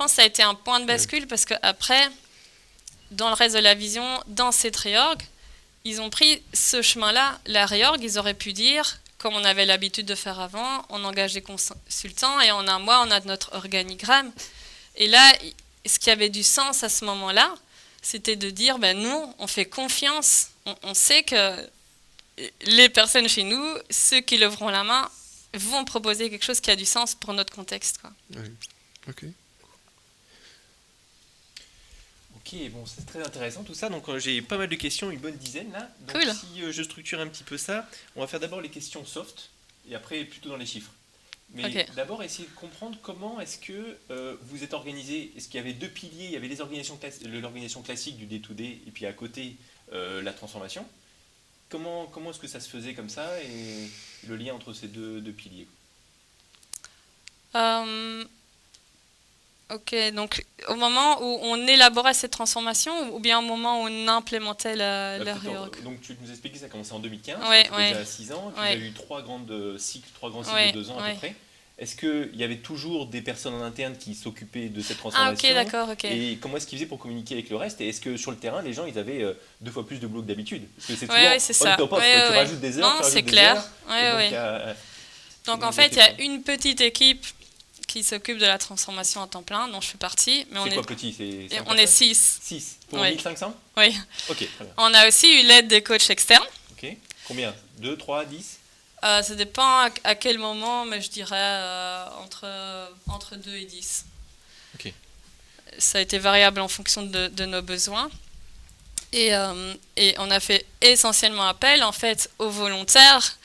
pense que ça a été un point de bascule parce qu'après, dans le reste de la vision, dans cette réorg, ils ont pris ce chemin-là. La réorg, ils auraient pu dire, comme on avait l'habitude de faire avant, on engage des consultants et en un mois, on a notre organigramme. Et là, ce qui avait du sens à ce moment-là, c'était de dire, nous, on fait confiance, on sait que les personnes chez nous, ceux qui leveront la main, vont proposer quelque chose qui a du sens pour notre contexte, quoi. Oui. Ok. Ok, bon, c'est très intéressant tout ça. Donc j'ai pas mal de questions, une bonne dizaine là. Donc Cool. si je structure un petit peu ça, on va faire d'abord les questions soft et après plutôt dans les chiffres. Mais Ok. d'abord essayer de comprendre comment est-ce que vous êtes organisé. Est-ce qu'il y avait deux piliers? Il y avait l'organisation classique du day-to-day et puis à côté la transformation. Comment est-ce que ça se faisait comme ça et le lien entre ces deux piliers? Ok, donc au moment où on élaborait cette transformation ou bien au moment où on implémentait la réorg? Donc tu nous expliquais que ça a commencé en 2015, Ouais, donc ouais. déjà 6 ans, puis Ouais. il y a eu trois grands cycles Ouais, de 2 ans à ouais. peu près. Est-ce qu'il y avait toujours des personnes en interne qui s'occupaient de cette Ah, ok, transformation? d'accord, ok. Et comment est-ce qu'ils faisaient pour communiquer avec le reste? Et est-ce que sur le terrain, les gens, ils avaient 2 fois plus de boulot que d'habitude? Parce que c'est Ouais, souvent ouais, c'est on ça. top off, Ouais, quoi. Tu ouais, ouais. rajoutes des heures, Non, tu c'est rajoutes des clair. heures. Et Ouais, donc, ouais. Donc comment en vous avez fait, il y a ça? une petite équipe qui s'occupe de la transformation à temps plein, dont je fais partie. Mais C'est quoi petit? C'est 5 on est personnes? 6. 6 pour Ouais. 1500? Oui. Ok, très bien. On a aussi eu l'aide des coachs externes. Ok. Combien? 2, 3, 10? Ça dépend à quel moment, mais je dirais entre 2 et 10. Ok. Ça a été variable en fonction de nos besoins. Et on a fait essentiellement appel en fait aux volontaires